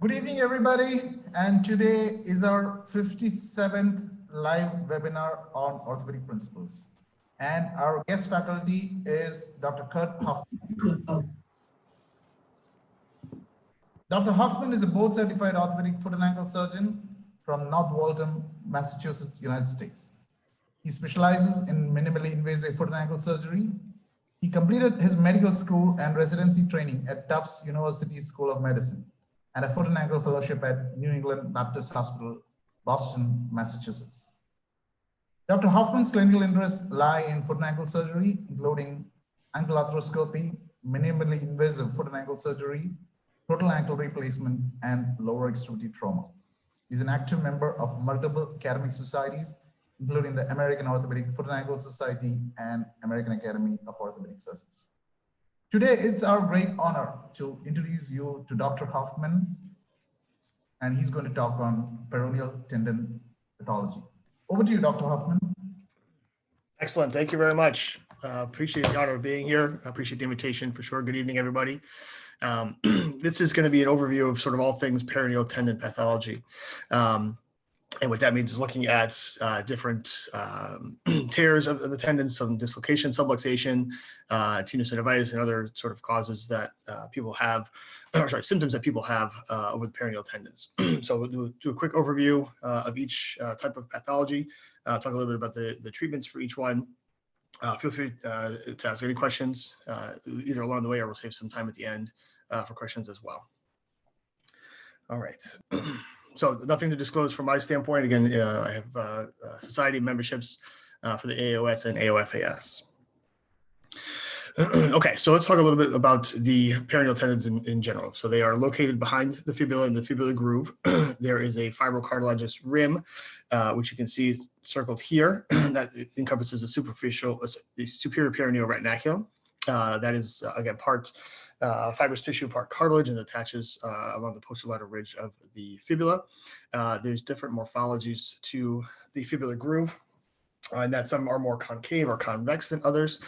Good evening, everybody. And today is our 57th live webinar on orthopedic principles. And our guest faculty is Dr. Kurt Hoffmann. Dr. Hoffmann is a board-certified orthopedic foot and ankle surgeon from North Waltham, Massachusetts, United States. He specializes in minimally invasive foot and ankle surgery. He completed his medical school and residency training at Tufts University School of Medicine and a foot and ankle fellowship at New England Baptist Hospital, Boston, Massachusetts. Dr. Hoffmann's clinical interests lie in foot and ankle surgery, including ankle arthroscopy, minimally invasive foot and ankle surgery, total ankle replacement, and lower extremity trauma. He's an active member of multiple academic societies, including the American Orthopedic Foot and Ankle Society and American Academy of Orthopedic Surgeons. Today, it's our great honor to introduce you to Dr. Hoffmann, and he's going to talk on peroneal tendon pathology. Over to you, Dr. Hoffmann. Excellent. Thank you very much. Appreciate the honor of being here. I appreciate the invitation for sure. Good evening, everybody. This is going to be an overview of sort of all things peroneal tendon pathology. And what that means is looking at different tears of the tendons, some dislocation, subluxation, tenosynovitis, and other sort of causes that people have, symptoms that people have over the peroneal tendons. So we'll do a quick overview of each type of pathology, talk a little bit about the treatments for each one. Feel free to ask any questions either along the way, or we'll save some time at the end for questions as well. All right. So nothing to disclose from my standpoint. Again, I have society memberships for the AOS and AOFAS. Okay, so let's talk a little bit about the peroneal tendons in general. So they are located behind the fibula and the fibular groove. There is a fibrocartilaginous rim, which you can see circled here, that encompasses the superior peroneal retinaculum. That is, again, part fibrous tissue, part cartilage, and attaches along the posterolateral ridge of the fibula. There's different morphologies to the fibular groove, and that some are more concave or convex than others.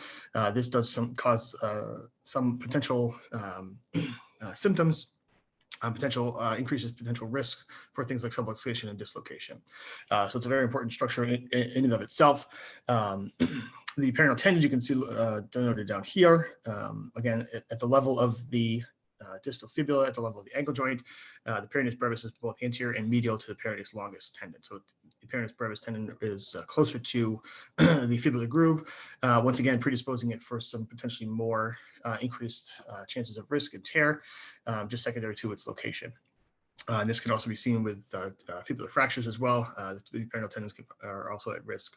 This does cause some potential symptoms, increases potential risk for things like subluxation and dislocation. So it's a very important structure in and of itself. The peroneal tendons, you can see denoted down here. Again, at the level of the distal fibula, at the level of the ankle joint, the peroneus brevis is both anterior and medial to the peroneus longus tendon. So the peroneus brevis tendon is closer to the fibular groove, once again predisposing it for some potentially more increased chances of risk and tear, just secondary to its location. And this can also be seen with fibular fractures as well. The peroneal tendons are also at risk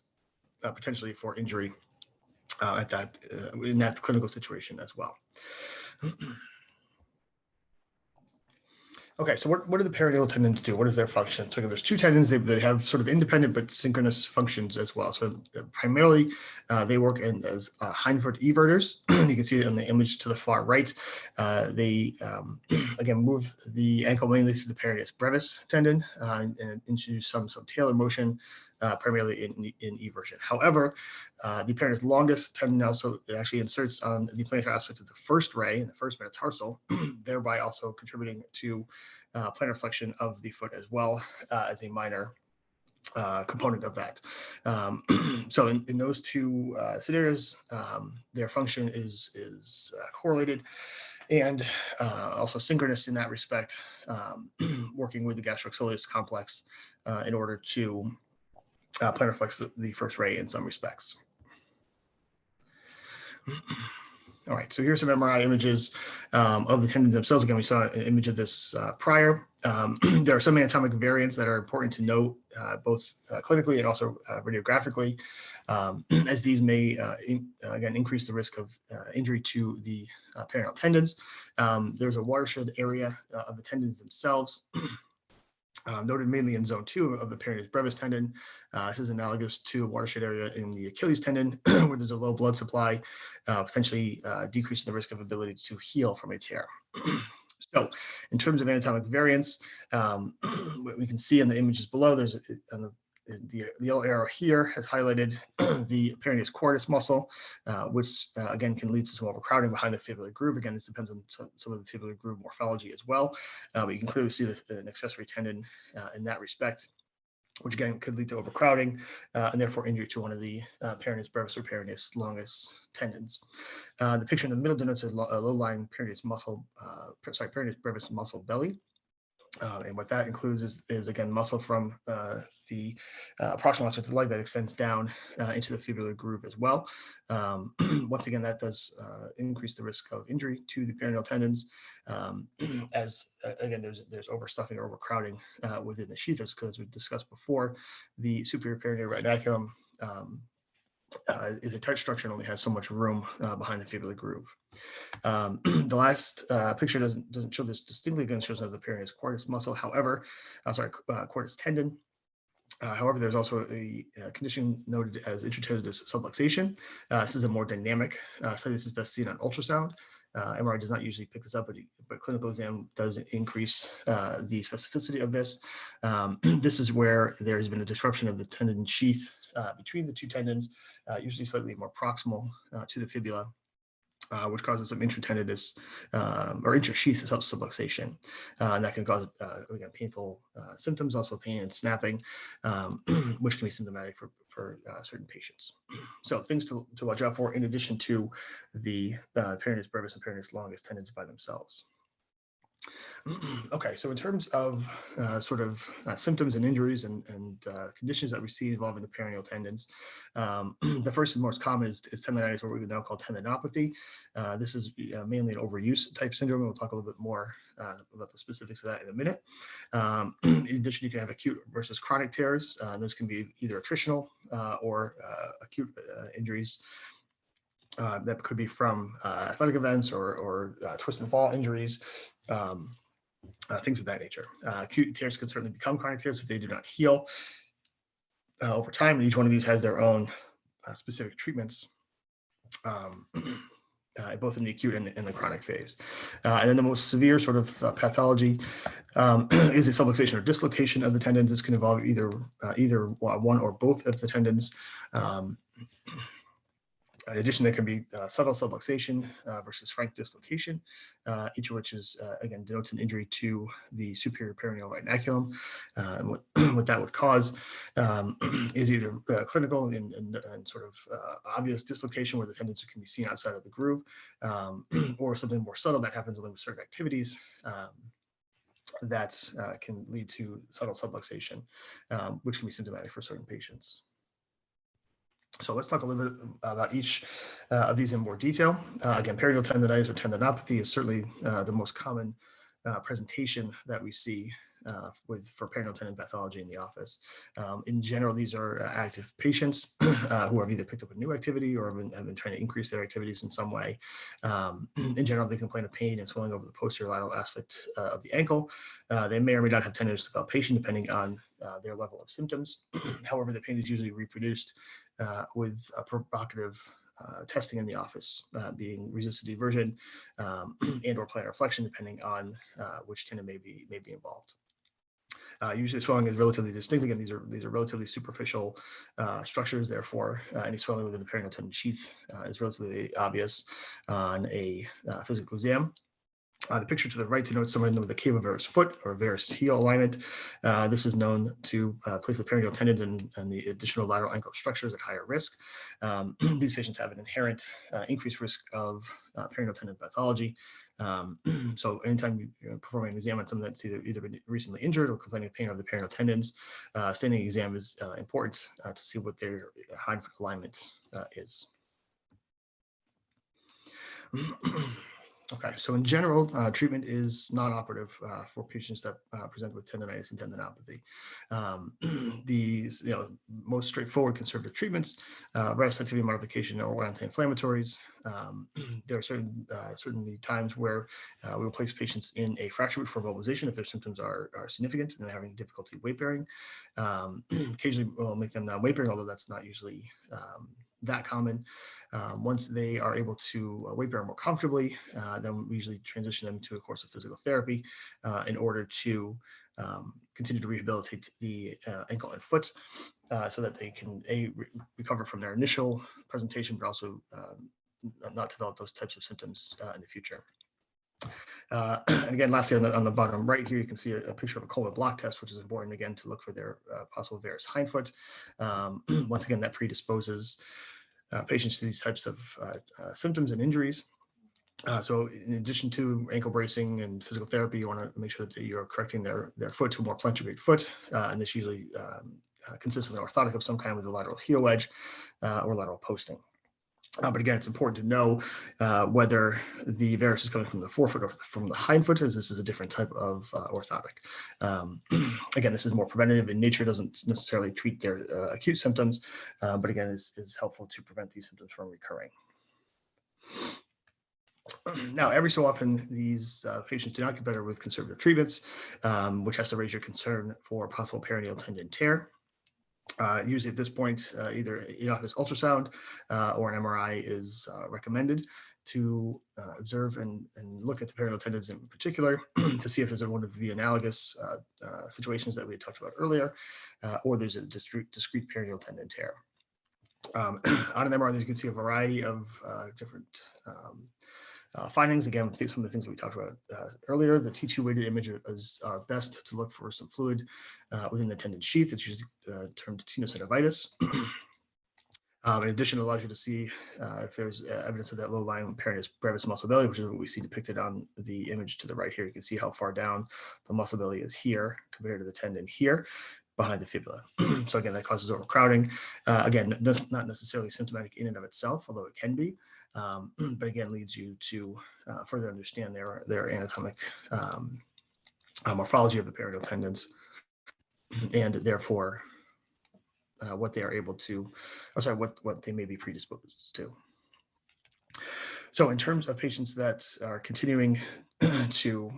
potentially for injury in that clinical situation as well. Okay, so what do the peroneal tendons do? What is their function? So there's two tendons. They have sort of independent but synchronous functions as well. So primarily, they work as hindfoot everters. You can see it in the image to the far right. They, again, move the ankle mainly through the peroneus brevis tendon and introduce some talar motion, primarily in eversion. However, the peroneus longus tendon also actually inserts on the plantar aspect of the first ray and the first metatarsal, thereby also contributing to plantar flexion of the foot as well as a minor component of that. So in those two scenarios, their function is correlated and also synchronous in that respect, working with the gastrosoleus complex in order to plantar flex the first ray in some respects. All right, so here's some MRI images of the tendons themselves. Again, we saw an image of this prior. There are some anatomic variants that are important to note, both clinically and also radiographically, as these may, again, increase the risk of injury to the peroneal tendons. There's a watershed area of the tendons themselves, noted mainly in zone 2 of the peroneus brevis tendon. This is analogous to a watershed area in the Achilles tendon, where there's a low blood supply, potentially decreasing the risk of ability to heal from a tear. So in terms of anatomic variance, what we can see in the images below, there's on the the yellow arrow here has highlighted the peroneus cordis muscle, which again can lead to some overcrowding behind the fibular groove. Again, this depends on some of the fibular groove morphology as well, but you can clearly see an accessory tendon in that respect, which again could lead to overcrowding and therefore injury to one of the peroneus brevis or peroneus longus tendons. The picture in the middle denotes a low-lying peroneus muscle, peroneus brevis muscle belly. And what that includes is again muscle from the proximal aspect of the leg that extends down into the fibular groove as well. Once again, that does increase the risk of injury to the peroneal tendons, as again there's overstuffing or overcrowding within the sheath, because as we discussed before, the superior peroneal retinaculum is a tight structure and only has so much room behind the fibular groove. The last picture doesn't show this distinctly, again shows the peroneus cordis muscle. However, cordis tendon. However, there's also a condition noted as intratendinous subluxation. This is a more dynamic study. This is best seen on ultrasound. MRI does not usually pick this up, but clinical exam does increase the specificity of this. This is where there has been a disruption of the tendon sheath between the two tendons, usually slightly more proximal to the fibula, which causes some intratendinous or intrasheath subluxation. And that can cause, again, painful symptoms, also pain and snapping, which can be symptomatic for certain patients. So things to watch out for in addition to the peroneus brevis and peroneus longus tendons by themselves. Okay, so in terms of symptoms and injuries and conditions that we see involving the peroneal tendons, the first and most common is tendonitis, or what we would now call tendinopathy. This is mainly an overuse type syndrome. We'll talk a little bit more about the specifics of that in a minute. In addition, you can have acute versus chronic tears. Those can be either attritional or acute injuries. That could be from athletic events or twist and fall injuries. Things of that nature. Acute tears could certainly become chronic tears if they do not heal over time, and each one of these has their own specific treatments, both in the acute and the chronic phase. And then the most severe sort of pathology is a subluxation or dislocation of the tendons. This can involve either one or both of the tendons. In addition, there can be subtle subluxation versus frank dislocation, each of which is, again, denotes an injury to the superior peroneal retinaculum. And what that would cause is either clinical and sort of obvious dislocation where the tendons can be seen outside of the groove, or something more subtle that happens only with certain activities. That can lead to subtle subluxation, which can be symptomatic for certain patients. So let's talk a little bit about each of these in more detail. Again, peroneal tendonitis or tendinopathy is certainly the most common presentation that we see for peroneal tendon pathology in the office. In general, these are active patients who have either picked up a new activity or have been trying to increase their activities in some way. In general, they complain of pain and swelling over the posterior lateral aspect of the ankle. They may or may not have tendinous palpation depending on their level of symptoms. However, the pain is usually reproduced with a provocative testing in the office, being resisted eversion and or plantar flexion, depending on which tendon may be involved. Usually swelling is relatively distinct. Again, these are relatively superficial structures. Therefore, any swelling within the peroneal tendon sheath is relatively obvious on a physical exam. The picture to the right denotes someone with a cave of varus foot or varus heel alignment. This is known to place the peroneal tendons and the additional lateral ankle structures at higher risk. These patients have an inherent increased risk of peroneal tendon pathology. So anytime you're performing an exam on someone that's either been recently injured or complaining of pain of the peroneal tendons, standing exam is important to see what their hind foot alignment is. Okay, so in general, treatment is non-operative for patients that present with tendonitis and tendinopathy. These, most straightforward conservative treatments, rest, activity modification, or anti-inflammatories. There are certainly times where we will place patients in a fracture route for mobilization if their symptoms are significant and they're having difficulty weight bearing. Occasionally, we'll make them non-weight bearing, although that's not usually that common. Once they are able to weight bear more comfortably, then we usually transition them to a course of physical therapy in order to continue to rehabilitate the ankle and foot so that they can recover from their initial presentation, but also not develop those types of symptoms in the future. And again, lastly, on the bottom right here, you can see a picture of a Coleman block test, which is important, again, to look for their possible varus hindfoot. Once again, that predisposes patients to these types of symptoms and injuries. So in addition to ankle bracing and physical therapy, you want to make sure that you're correcting their foot to a more plantar foot. And this usually consists of an orthotic of some kind with a lateral heel wedge or lateral posting. But again, it's important to know whether the varus is coming from the forefoot or from the hindfoot, as this is a different type of orthotic. Again, this is more preventative in nature, doesn't necessarily treat their acute symptoms, but again, is helpful to prevent these symptoms from recurring. Now, every so often, these patients do not get better with conservative treatments, which has to raise your concern for possible peroneal tendon tear. Usually at this point, either in-office ultrasound or an MRI is recommended to observe and look at the peroneal tendons in particular to see if there's one of the analogous situations that we had talked about earlier, or there's a discrete peroneal tendon tear. On an MRI, you can see a variety of different findings. Again, some of the things that we talked about earlier. The T2 weighted image is best to look for some fluid within the tendon sheath. It's usually termed tenosynovitis. In addition, it allows you to see if there's evidence of that low-lying peroneus brevis muscle belly, which is what we see depicted on the image to the right here. You can see how far down the muscle belly is here compared to the tendon here behind the fibula. So again, that causes overcrowding. Again, that's not necessarily symptomatic in and of itself, although it can be. But again, leads you to further understand their anatomic morphology of the peroneal tendons, and therefore what they are able to, what they may be predisposed to. So in terms of patients that are continuing to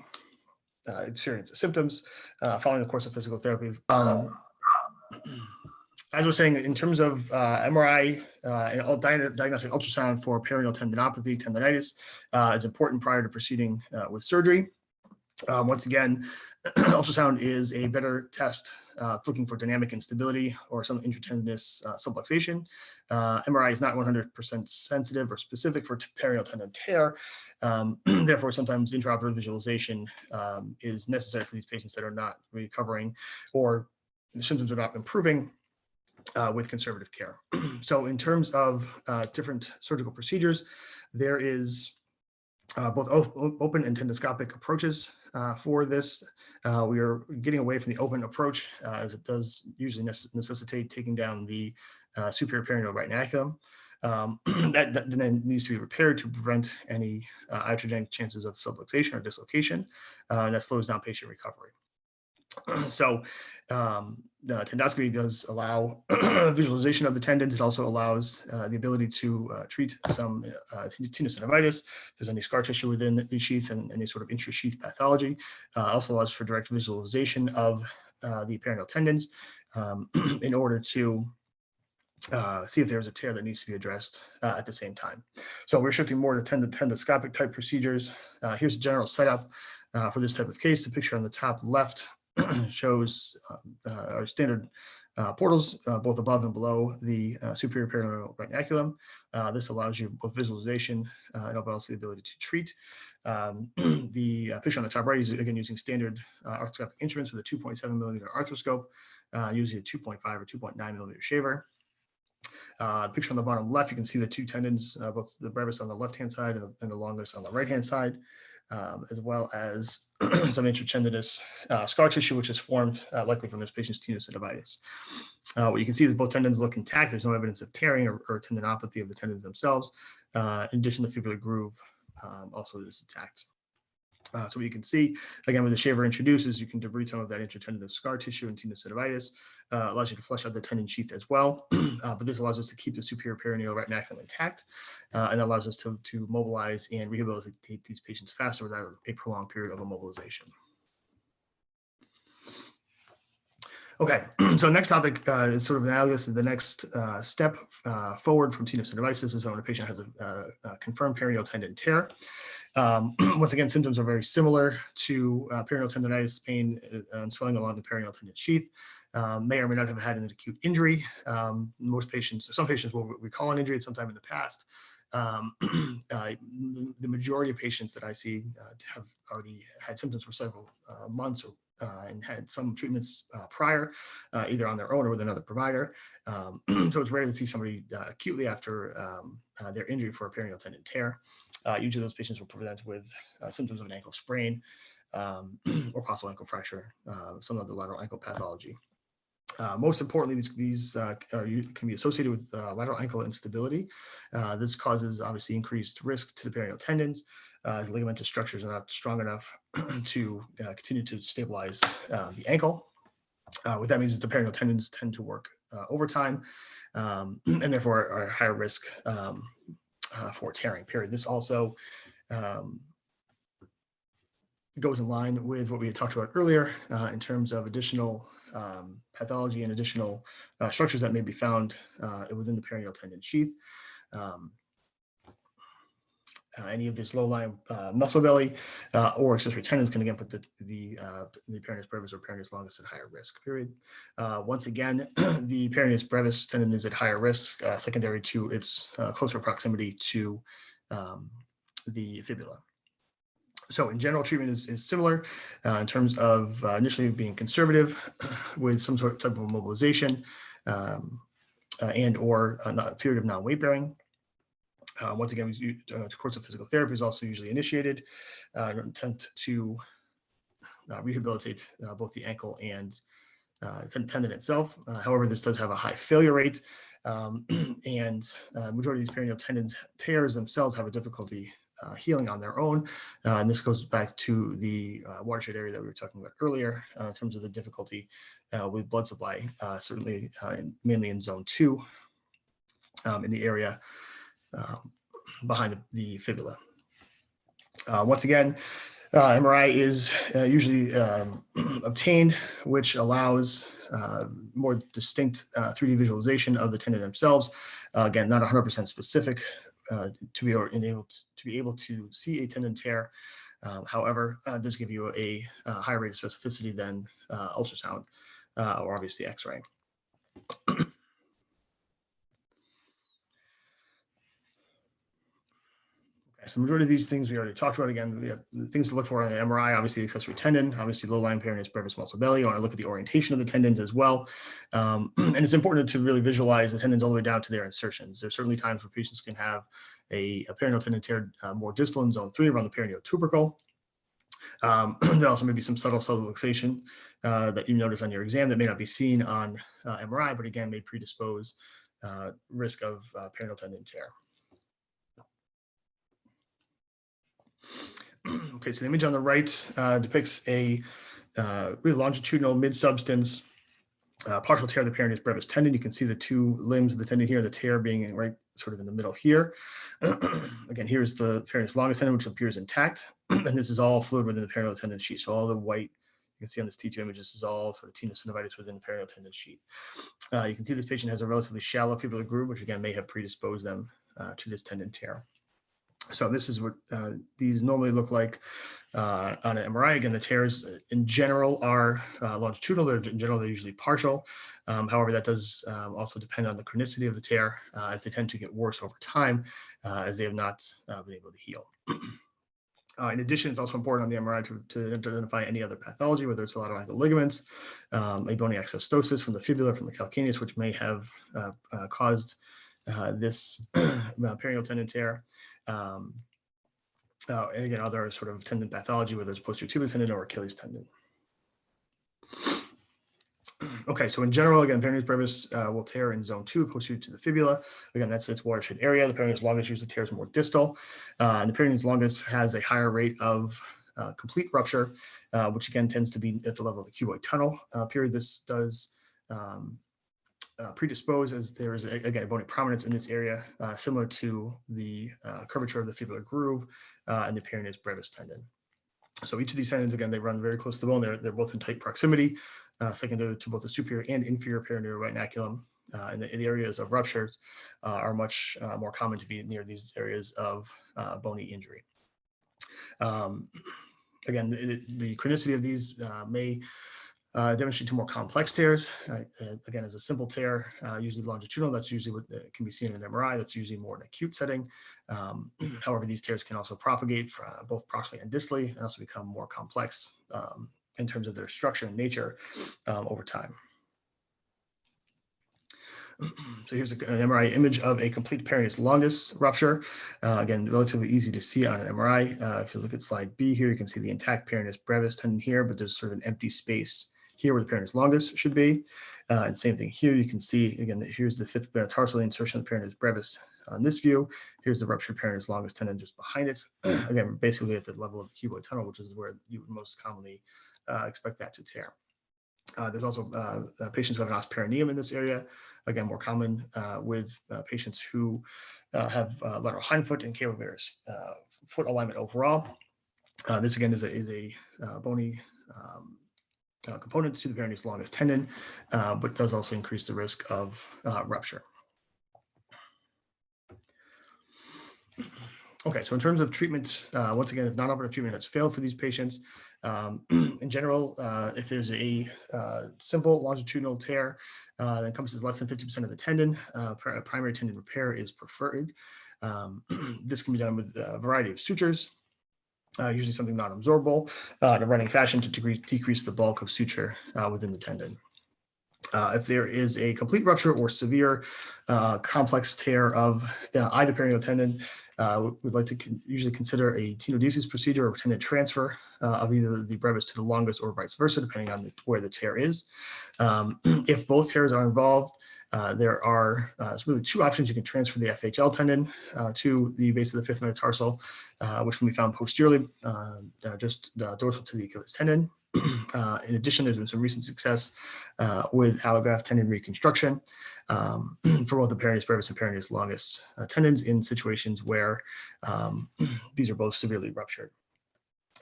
experience the symptoms following the course of physical therapy, as I was saying, in terms of MRI and diagnostic ultrasound for peroneal tendinopathy, tendonitis, is important prior to proceeding with surgery. Once again, ultrasound is a better test looking for dynamic instability or some intratendinous subluxation. MRI is not 100% sensitive or specific for peroneal tendon tear. Therefore, sometimes intraoperative visualization is necessary for these patients that are not recovering or the symptoms are not improving with conservative care. So in terms of different surgical procedures, there is both open and tendoscopic approaches for this. We are getting away from the open approach as it does usually necessitate taking down the superior peroneal retinaculum. That then needs to be repaired to prevent any iatrogenic chances of subluxation or dislocation, and that slows down patient recovery. So the tendoscopy does allow visualization of the tendons. It also allows the ability to treat some tenosynovitis. If there's any scar tissue within the sheath and any sort of intra-sheath pathology. Also allows for direct visualization of the peroneal tendons in order to see if there's a tear that needs to be addressed at the same time. So we're shifting more to tendoscopic type procedures. Here's a general setup for this type of case. The picture on the top left shows our standard portals, both above and below the superior peroneal retinaculum. This allows you both visualization and also the ability to treat. The picture on the top right is again using standard arthroscopic instruments with a 2.7 millimeter arthroscope, usually a 2.5 or 2.9 millimeter shaver. The picture on the bottom left, you can see the two tendons, both the brevis on the left-hand side and the longus on the right-hand side, as well as some intratendinous scar tissue, which is formed likely from this patient's tenosynovitis. What you can see is both tendons look intact. There's no evidence of tearing or tendinopathy of the tendons themselves. In addition, the fibular groove also is intact. So what you can see, again, with the shaver introduced, is you can debride some of that intratendinous scar tissue and tenosynovitis. Allows you to flush out the tendon sheath as well. But this allows us to keep the superior peroneal retinaculum intact and allows us to mobilize and rehabilitate these patients faster without a prolonged period of immobilization. Okay, so next topic is sort of analogous to the next step forward from tenosynovitis is when a patient has a confirmed peroneal tendon tear. Once again, symptoms are very similar to peroneal tendonitis, pain and swelling along the peroneal tendon sheath. May or may not have had an acute injury. Most patients, or some patients will recall an injury at some time in the past. The majority of patients that I see have already had symptoms for several months or and had some treatments prior, either on their own or with another provider. So it's rare to see somebody acutely after their injury for a peroneal tendon tear. Usually those patients will present with symptoms of an ankle sprain or possible ankle fracture, some of the lateral ankle pathology. Most importantly, these can be associated with lateral ankle instability. This causes obviously increased risk to the peroneal tendons as ligamentous structures are not strong enough to continue to stabilize the ankle. What that means is the peroneal tendons tend to work overtime and therefore are higher risk for tearing, period. This also goes in line with what we had talked about earlier in terms of additional pathology and additional structures that may be found within the peroneal tendon sheath. Any of this low-lying muscle belly or accessory tendons can again put the peroneus brevis or peroneus longus at higher risk, period. Once again, the peroneus brevis tendon is at higher risk secondary to its closer proximity to the fibula. So in general, treatment is similar in terms of initially being conservative with some sort of type of immobilization and or a period of non-weight bearing. Once again, a course of physical therapy is also usually initiated in an attempt to rehabilitate both the ankle and tendon itself. However, this does have a high failure rate, and majority of these peroneal tendons tears themselves have a difficulty healing on their own. And this goes back to the watershed area that we were talking about earlier in terms of the difficulty with blood supply, certainly mainly in zone 2 in the area behind the fibula. Once again, MRI is usually obtained, which allows more distinct 3D visualization of the tendon themselves. Again, not 100% specific to be able to see a tendon tear. However, it does give you a higher rate of specificity than ultrasound or obviously X-ray. So the majority of these things we already talked about. Again, we have the things to look for on an MRI, obviously the accessory tendon, obviously low-lying peroneus brevis muscle belly. You want to look at the orientation of the tendons as well. And it's important to really visualize the tendons all the way down to their insertions. There's certainly times where patients can have a peroneal tendon tear more distal in zone 3 around the peroneal tubercle. There also may be some subtle subluxation that you notice on your exam that may not be seen on MRI, but again, may predispose risk of peroneal tendon tear. Okay, so the image on the right depicts a really longitudinal mid-substance partial tear of the peroneus brevis tendon. You can see the two limbs of the tendon here, the tear being right sort of in the middle here. Again, here's the peroneus longus tendon, which appears intact. And this is all fluid within the peroneal tendon sheath. So all the white you can see on this T2 image, this is all sort of tenosynovitis within the peroneal tendon sheath. You can see this patient has a relatively shallow fibular groove, which again may have predisposed them to this tendon tear. So this is what these normally look like on an MRI. Again, the tears in general are longitudinal. In general, they're usually partial. However, that does also depend on the chronicity of the tear, as they tend to get worse over time as they have not been able to heal. In addition, it's also important on the MRI to identify any other pathology, whether it's lateral ankle ligaments, a bony exostosis from the fibula, from the calcaneus, which may have caused this peroneal tendon tear. And again, other sort of tendon pathology, whether it's posterior tubular tendon or Achilles tendon. Okay, so in general, again, peroneus brevis will tear in zone 2, posterior to the fibula. Again, that's its watershed area. The peroneus longus usually tears more distal. And the peroneus longus has a higher rate of complete rupture, which again tends to be at the level of the cuboid tunnel period. This does predispose, as there is again a bony prominence in this area, similar to the curvature of the fibular groove and the peroneus brevis tendon. So each of these tendons, again, they run very close to the bone. They're both in tight proximity, secondary to both the superior and inferior peroneal retinaculum. And the areas of ruptures are much more common to be near these areas of bony injury. Again, the chronicity of these may demonstrate to more complex tears. Again, as a simple tear, usually longitudinal, that's usually what can be seen in an MRI. That's usually more in an acute setting. However, these tears can also propagate both proximally and distally, and also become more complex in terms of their structure and nature over time. So here's an MRI image of a complete peroneus longus rupture. Again, relatively easy to see on an MRI. If you look at slide B here, you can see the intact peroneus brevis tendon here, but there's sort of an empty space here where the peroneus longus should be. And same thing here, you can see, again, here's the fifth metatarsal insertion of the peroneus brevis on this view. Here's the ruptured peroneus longus tendon just behind it. Again, basically at the level of the cuboid tunnel, which is where you would most commonly expect that to tear. There's also patients who have an os perineum in this area. Again, more common with patients who have lateral hindfoot and cavernous foot alignment overall. This again is a bony component to the peroneus longus tendon, but does also increase the risk of rupture. Okay, so in terms of treatment, once again, if non-operative treatment has failed for these patients, in general, if there's a simple longitudinal tear that encompasses less than 50% of the tendon, primary tendon repair is preferred. This can be done with a variety of sutures, usually something non-absorbable, in a running fashion to decrease the bulk of suture within the tendon. If there is a complete rupture or severe complex tear of either peroneal tendon, we'd like to usually consider a tenodesis procedure or tendon transfer of either the brevis to the longus or vice versa, depending on where the tear is. If both tears are involved, there are really two options. You can transfer the FHL tendon to the base of the fifth metatarsal, which can be found posteriorly, just dorsal to the Achilles tendon. In addition, there's been some recent success with allograft tendon reconstruction for both the peroneus brevis and peroneus longus tendons in situations where these are both severely ruptured,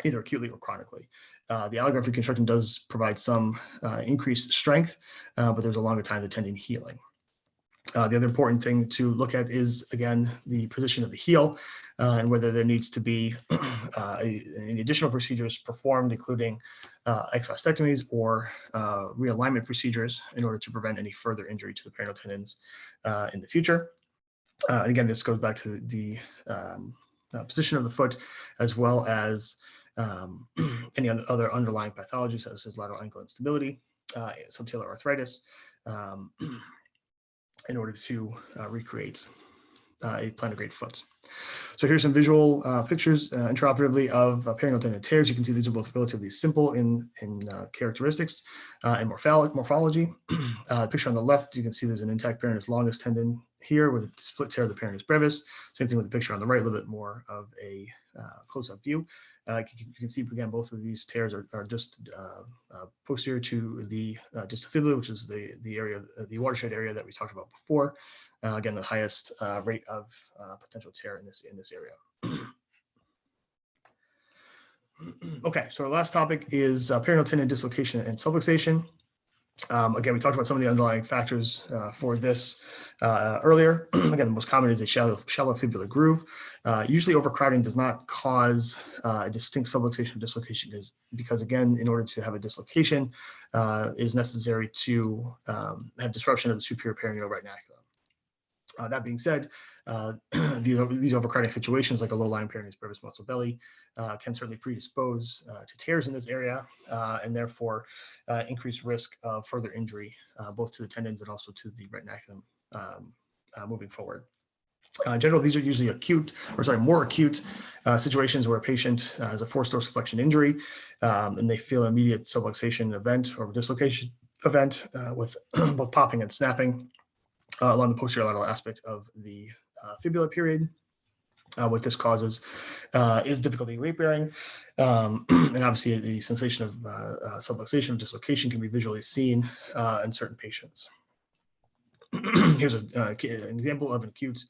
either acutely or chronically. The allograft reconstruction does provide some increased strength, but there's a longer time to tendon healing. The other important thing to look at is, again, the position of the heel and whether there needs to be any additional procedures performed, including exostectomies or realignment procedures in order to prevent any further injury to the peroneal tendons in the future. And again, this goes back to the position of the foot, as well as any other underlying pathologies, such as lateral ankle instability, subtalar arthritis, in order to recreate a plantar foot. So here's some visual pictures intraoperatively of peroneal tendon tears. You can see these are both relatively simple in characteristics and morphology. The picture on the left, you can see there's an intact peroneus longus tendon here with a split tear of the peroneus brevis. Same thing with the picture on the right, a little bit more of a close-up view. You can see, again, both of these tears are just posterior to the distal fibula, which is the area, the watershed area that we talked about before. Again, the highest rate of potential tear in this area. Okay, so our last topic is peroneal tendon dislocation and subluxation. Again, we talked about some of the underlying factors for this earlier. Again, the most common is a shallow fibular groove. Usually overcrowding does not cause a distinct subluxation or dislocation because, again, in order to have a dislocation, it is necessary to have disruption of the superior peroneal retinaculum. That being said, these overcrowding situations, like a low-lying peroneus brevis muscle belly, can certainly predispose to tears in this area, and therefore increase risk of further injury, both to the tendons and also to the retinaculum moving forward. In general, these are usually more acute situations where a patient has a forced dorsiflexion injury, and they feel an immediate subluxation event or dislocation event with both popping and snapping along the posterior lateral aspect of the fibula period. What this causes is difficulty weight bearing, and obviously the sensation of subluxation or dislocation can be visually seen in certain patients. Here's an example of an acute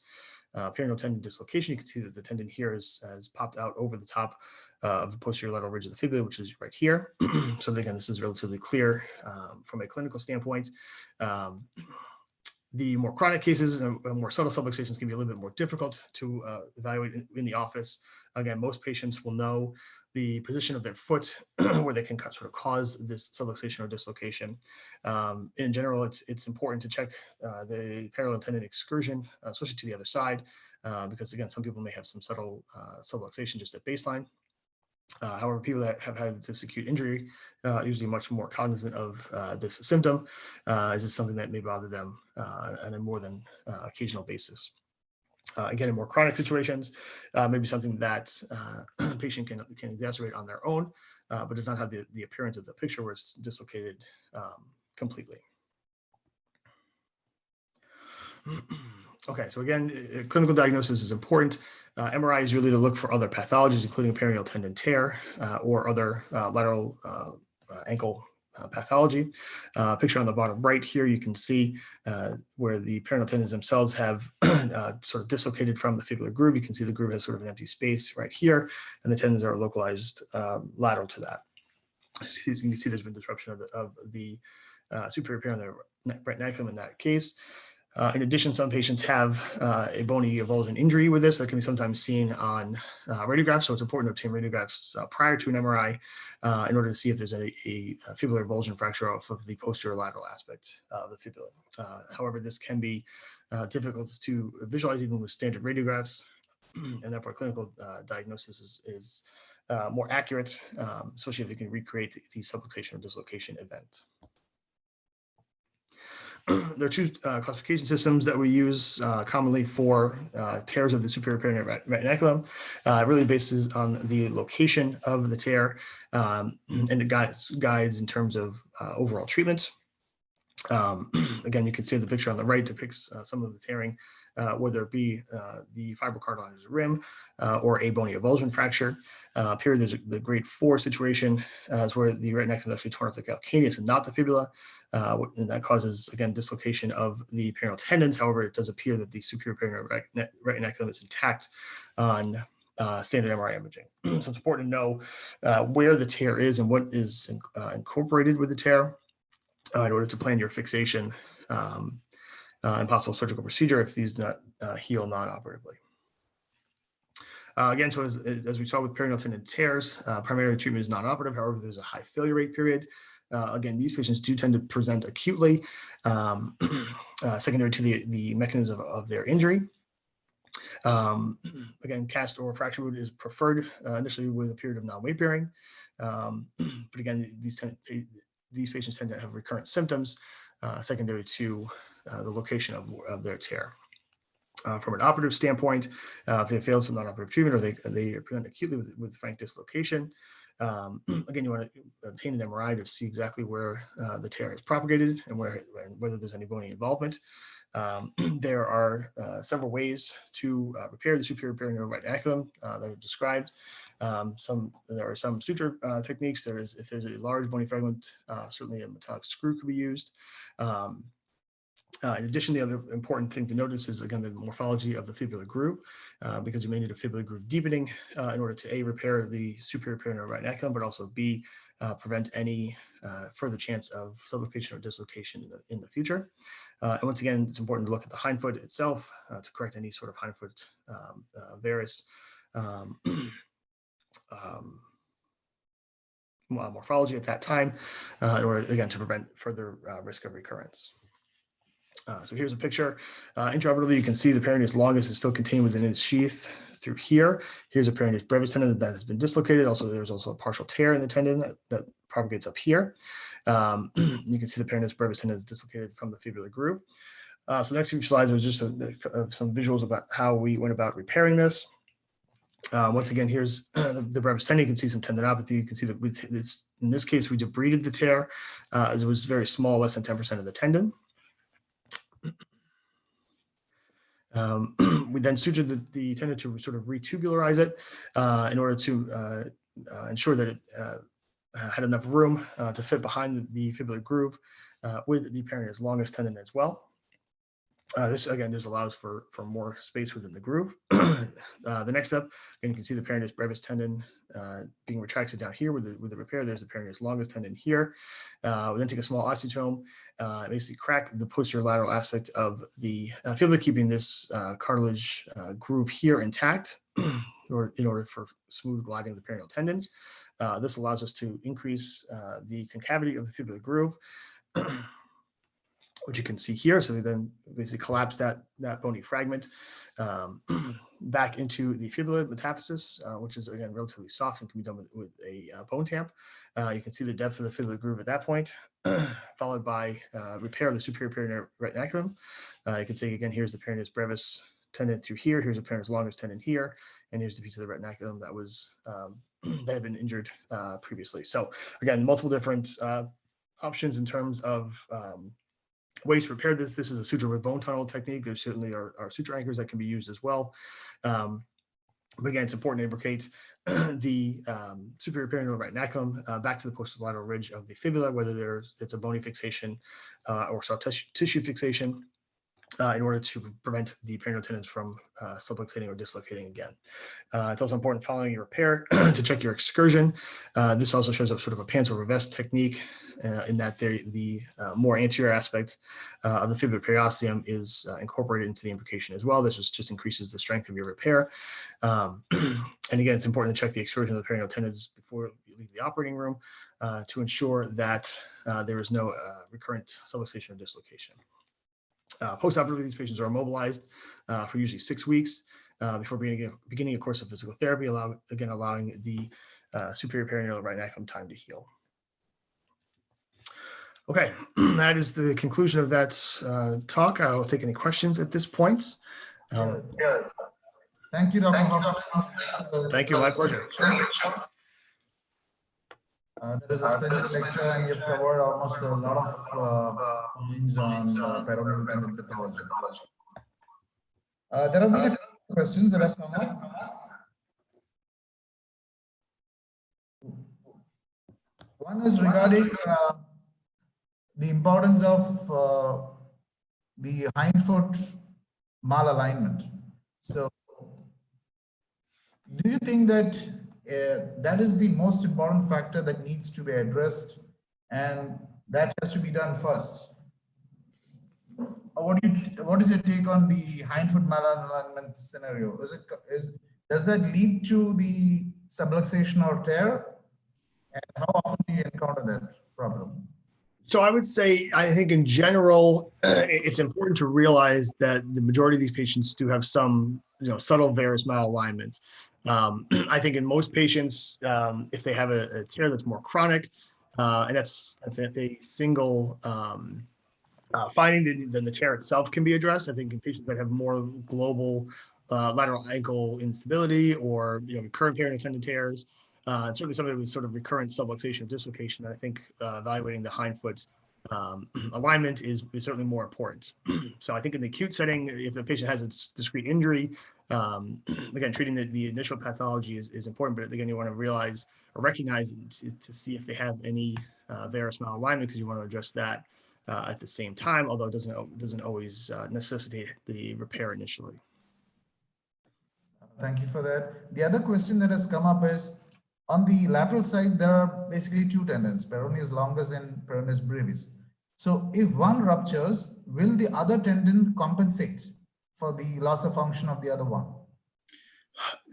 peroneal tendon dislocation, you can see that the tendon here has popped out over the top of the posterior lateral ridge of the fibula, which is right here. So again, this is relatively clear from a clinical standpoint. The more chronic cases and more subtle subluxations can be a little bit more difficult to evaluate in the office. Again, most patients will know the position of their foot where they can sort of cause this subluxation or dislocation. In general, it's important to check the peroneal tendon excursion, especially to the other side, because again, some people may have some subtle subluxation just at baseline. However, people that have had this acute injury usually much more cognizant of this symptom. Is this something that may bother them on a more than occasional basis? Again, in more chronic situations, maybe something that a patient can exacerbate on their own, but does not have the appearance of the picture where it's dislocated completely. Okay, so again, clinical diagnosis is important. MRI is really to look for other pathologies, including a peroneal tendon tear or other lateral ankle pathology. Picture on the bottom right here, you can see where the peroneal tendons themselves have sort of dislocated from the fibular groove. You can see the groove has sort of an empty space right here, and the tendons are localized lateral to that. So you can see there's been disruption of the superior peroneal retinaculum in that case. In addition, some patients have a bony avulsion injury with this that can be sometimes seen on radiographs. So it's important to obtain radiographs prior to an MRI in order to see if there's a fibular avulsion fracture off of the posterior lateral aspect of the fibula. However, this can be difficult to visualize even with standard radiographs, and therefore clinical diagnosis is more accurate, especially if you can recreate the subluxation or dislocation event. There are two classification systems that we use commonly for tears of the superior peroneal retinaculum. It really bases on the location of the tear, and it guides in terms of overall treatment. Again, you can see the picture on the right depicts some of the tearing, whether it be the fibrocartilaginous rim or a bony avulsion fracture. Here, there's the grade 4 situation, is where the retinaculum is actually torn off the calcaneus and not the fibula, and that causes, again, dislocation of the peroneal tendons. However, it does appear that the superior peroneal retinaculum is intact on standard MRI imaging. So it's important to know where the tear is and what is incorporated with the tear in order to plan your fixation and possible surgical procedure if these do not heal non-operatively. Again, so as we saw with peroneal tendon tears, primary treatment is non-operative. However, there's a high failure rate period. Again, these patients do tend to present acutely, secondary to the mechanism of their injury. Again, cast or fracture wound is preferred initially with a period of non-weight bearing. But again, these patients tend to have recurrent symptoms secondary to the location of their tear. From an operative standpoint, if they failed some non-operative treatment or they present acutely with frank dislocation, again, you want to obtain an MRI to see exactly where the tear is propagated and whether there's any bony involvement. There are several ways to repair the superior peroneal retinaculum that are described. There are some suture techniques. If there's a large bony fragment, certainly a metallic screw could be used. In addition, the other important thing to notice is, again, the morphology of the fibular groove, because you may need a fibular groove deepening in order to A, repair the superior peroneal retinaculum, but also B, prevent any further chance of subluxation or dislocation in the future. And once again, it's important to look at the hindfoot itself to correct any sort of hindfoot varus morphology at that time in order, again, to prevent further risk of recurrence. So here's a picture. Intraoperatively, you can see the peroneus longus is still contained within its sheath through here. Here's a peroneus brevis tendon that has been dislocated. There's also a partial tear in the tendon that propagates up here. You can see the peroneus brevis tendon is dislocated from the fibular groove. So the next few slides are just some visuals about how we went about repairing this. Once again, here's the brevis tendon. You can see some tendinopathy. You can see that in this case, we debrided the tear as it was very small, less than 10% of the tendon. We then sutured the tendon to sort of retubularize it in order to ensure that it had enough room to fit behind the fibular groove with the peroneus longus tendon as well. This again just allows for more space within the groove. The next step, again, you can see the peroneus brevis tendon being retracted down here with the repair. There's the peroneus longus tendon here. We then take a small osteotome, basically crack the posterior lateral aspect of the fibula, keeping this cartilage groove here intact in order for smooth gliding of the peroneal tendons. This allows us to increase the concavity of the fibular groove, which you can see here. So we then basically collapse that bony fragment back into the fibula metaphysis, which is again relatively soft and can be done with a bone tamp. You can see the depth of the fibular groove at that point, followed by repair of the superior peroneal retinaculum. You can see again, here's the peroneus brevis tendon through here. Here's the peroneus longus tendon here, and here's the piece of the retinaculum that was that had been injured previously. So again, multiple different options in terms of ways to repair this. This is a suture with bone tunnel technique. There certainly are suture anchors that can be used as well. But again, it's important to implicate the superior peroneal retinaculum back to the posterolateral ridge of the fibula, whether it's a bony fixation or soft tissue fixation, in order to prevent the peroneal tendons from subluxating or dislocating again. It's also important following your repair to check your excursion. This also shows up sort of a pants over vest technique in that the more anterior aspect of the fibular periosteum is incorporated into the imbrication as well. This just increases the strength of your repair. And again, it's important to check the excursion of the peroneal tendons before you leave the operating room to ensure that there is no recurrent subluxation or dislocation. Post-operatively, these patients are immobilized for usually 6 weeks before beginning a course of physical therapy, allowing the superior peroneal retinaculum time to heal. Okay, that is the conclusion of that talk. I will take any questions at this point. Thank you, Dr. Hoffmann. Thank you, my pleasure. That is a splendid lecture, and you've covered almost a lot of points on peroneal tendon pathology. There have been a couple of questions that have come up. One is regarding the importance of the hindfoot malalignment. So, do you think that that is the most important factor that needs to be addressed, and that has to be done first? Or what is your take on the hindfoot malalignment scenario? Does that lead to the subluxation or tear? And how often do you encounter that problem? So I would say, I think in general, it's important to realize that the majority of these patients do have some, subtle varus malalignment. I think in most patients, if they have a tear that's more chronic, and that's a single finding, then the tear itself can be addressed. I think in patients that have more global lateral ankle instability or recurrent peroneal tendon tears, certainly somebody with sort of recurrent subluxation or dislocation, I think evaluating the hindfoot alignment is certainly more important. So I think in the acute setting, if the patient has a discrete injury, again, treating the initial pathology is important, but again, you want to realize or recognize to see if they have any varus malalignment, because you want to address that at the same time, although it doesn't always necessitate the repair initially. Thank you for that. The other question that has come up is, on the lateral side, there are basically two tendons, peroneus longus and peroneus brevis. So if one ruptures, will the other tendon compensate for the loss of function of the other one?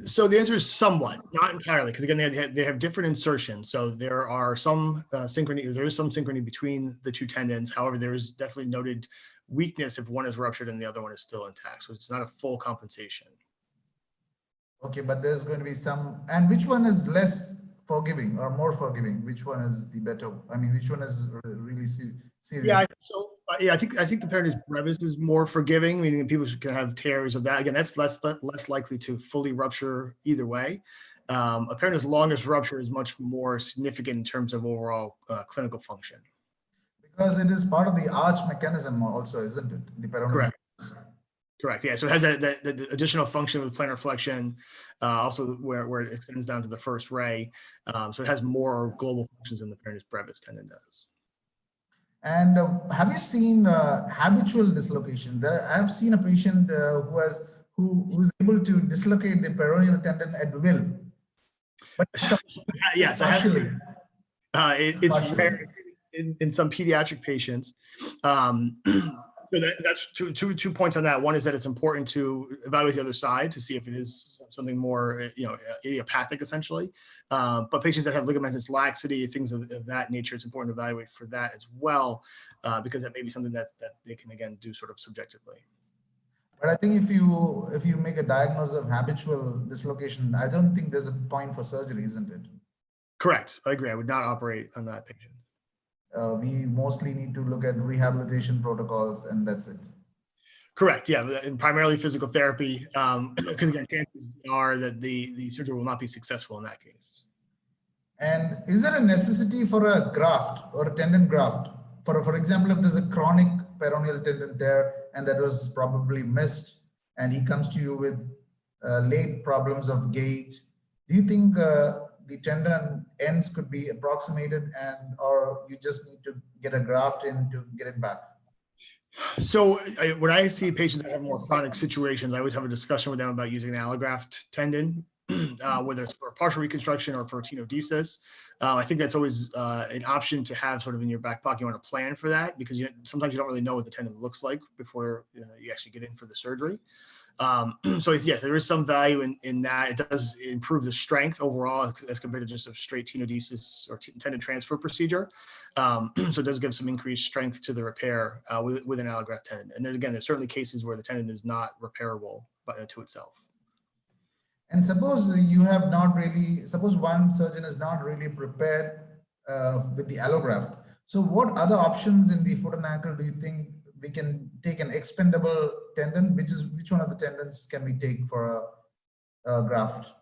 So the answer is somewhat, not entirely, because again, they have different insertions. So there are some synchrony. There is some synchrony between the two tendons. However, there is definitely noted weakness if one is ruptured and the other one is still intact. So it's not a full compensation. Okay, but there's going to be some. And which one is less forgiving or more forgiving? Which one is the better? I mean, which one is really serious? Yeah, I think the peroneus brevis is more forgiving, meaning that people can have tears of that. Again, that's less likely to fully rupture either way. A peroneus longus rupture is much more significant in terms of overall clinical function. Because it is part of the arch mechanism also, isn't it? The peroneus. Correct. Correct. Yeah. So it has that additional function with plantar flexion, also where it extends down to the first ray. So it has more global functions than the peroneus brevis tendon does. And have you seen habitual dislocation? I've seen a patient who's able to dislocate the peroneal tendon at will, but Yes, I have. partially. It's Partially. rare in some pediatric patients. So that's two points on that. One is that it's important to evaluate the other side to see if it is something more, idiopathic essentially. But patients that have ligamentous laxity, things of that nature, it's important to evaluate for that as well, because that may be something that they can again do sort of subjectively. But I think if you make a diagnosis of habitual dislocation, I don't think there's a point for surgery, isn't it? Correct. I agree. I would not operate on that patient. We mostly need to look at rehabilitation protocols, and that's it. Correct. Yeah, and primarily physical therapy, because again, chances are that the surgery will not be successful in that case. And is there a necessity for a graft or a tendon graft? For example, if there's a chronic peroneal tendon tear and that was probably missed, and he comes to you with late problems of gait, do you think the tendon ends could be approximated, or you just need to get a graft in to get it back? So when I see patients that have more chronic situations, I always have a discussion with them about using an allograft tendon, whether it's for partial reconstruction or for tenodesis. I think that's always an option to have sort of in your back pocket. You want to plan for that because sometimes you don't really know what the tendon looks like before you actually get in for the surgery. So yes, there is some value in that. It does improve the strength overall as compared to just a straight tenodesis or tendon transfer procedure. So it does give some increased strength to the repair with an allograft tendon. And then again, there's certainly cases where the tendon is not repairable to itself. And suppose one surgeon is not really prepared with the allograft. So what other options in the foot and ankle do you think we can take? An expendable tendon? Which one of the tendons can we take for a graft?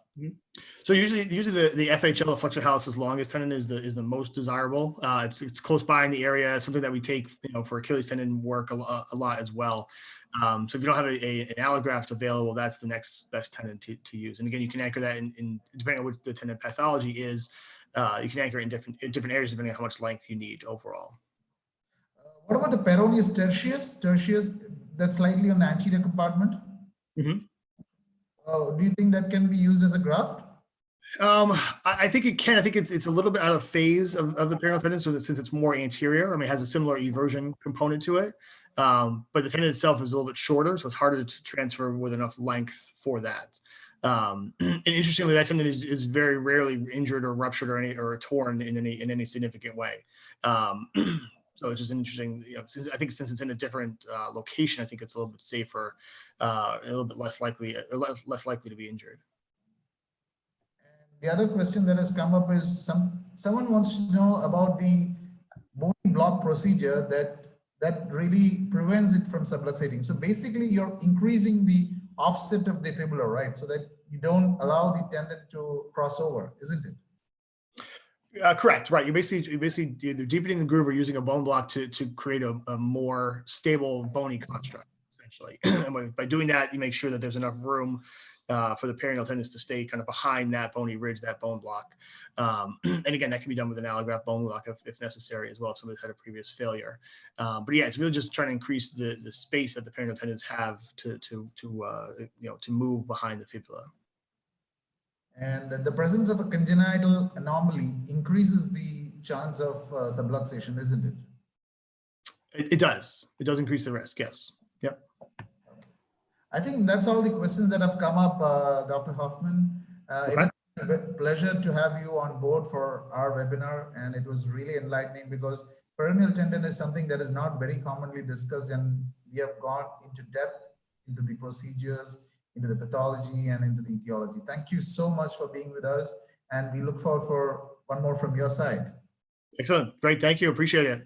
So usually the FHL, the flexor hallucis longus tendon, is the most desirable. It's close by in the area. It's something that we take for Achilles tendon work a lot as well. So if you don't have an allograft available, that's the next best tendon to use. And again, you can anchor that in depending on what the tendon pathology is. You can anchor it in different areas depending on how much length you need overall. What about the peroneus tertius? Tertius, that's slightly on the anterior compartment. Mm-hmm. Do you think that can be used as a graft? I think it can. I think it's a little bit out of phase of the peroneal tendon, so that since it's more anterior, I mean, it has a similar eversion component to it, but the tendon itself is a little bit shorter, so it's harder to transfer with enough length for that. And interestingly, that tendon is very rarely injured or ruptured or torn in any significant way. So it's just interesting, since it's in a different location, I think it's a little bit safer, a little bit less likely to be injured. The other question that has come up is someone wants to know about the bone block procedure that really prevents it from subluxating. So basically, you're increasing the offset of the fibula, right? So that you don't allow the tendon to cross over, isn't it? Correct. Right. You're basically either deepening the groove or using a bone block to create a more stable bony construct, essentially. And by doing that, you make sure that there's enough room for the peroneal tendons to stay kind of behind that bony ridge, that bone block. And again, that can be done with an allograft bone block if necessary as well, if somebody's had a previous failure. But yeah, it's really just trying to increase the space that the peroneal tendons have to move behind the fibula. And the presence of a congenital anomaly increases the chance of subluxation, isn't it? It does. It does increase the risk. Yes. Yep. Okay. I think that's all the questions that have come up, Dr. Hoffmann. Okay. It is a pleasure to have you on board for our webinar, and it was really enlightening because peroneal tendon is something that is not very commonly discussed, and we have gone into depth into the procedures, into the pathology, and into the etiology. Thank you so much for being with us, and we look forward for one more from your side. Excellent. Great. Thank you. Appreciate it.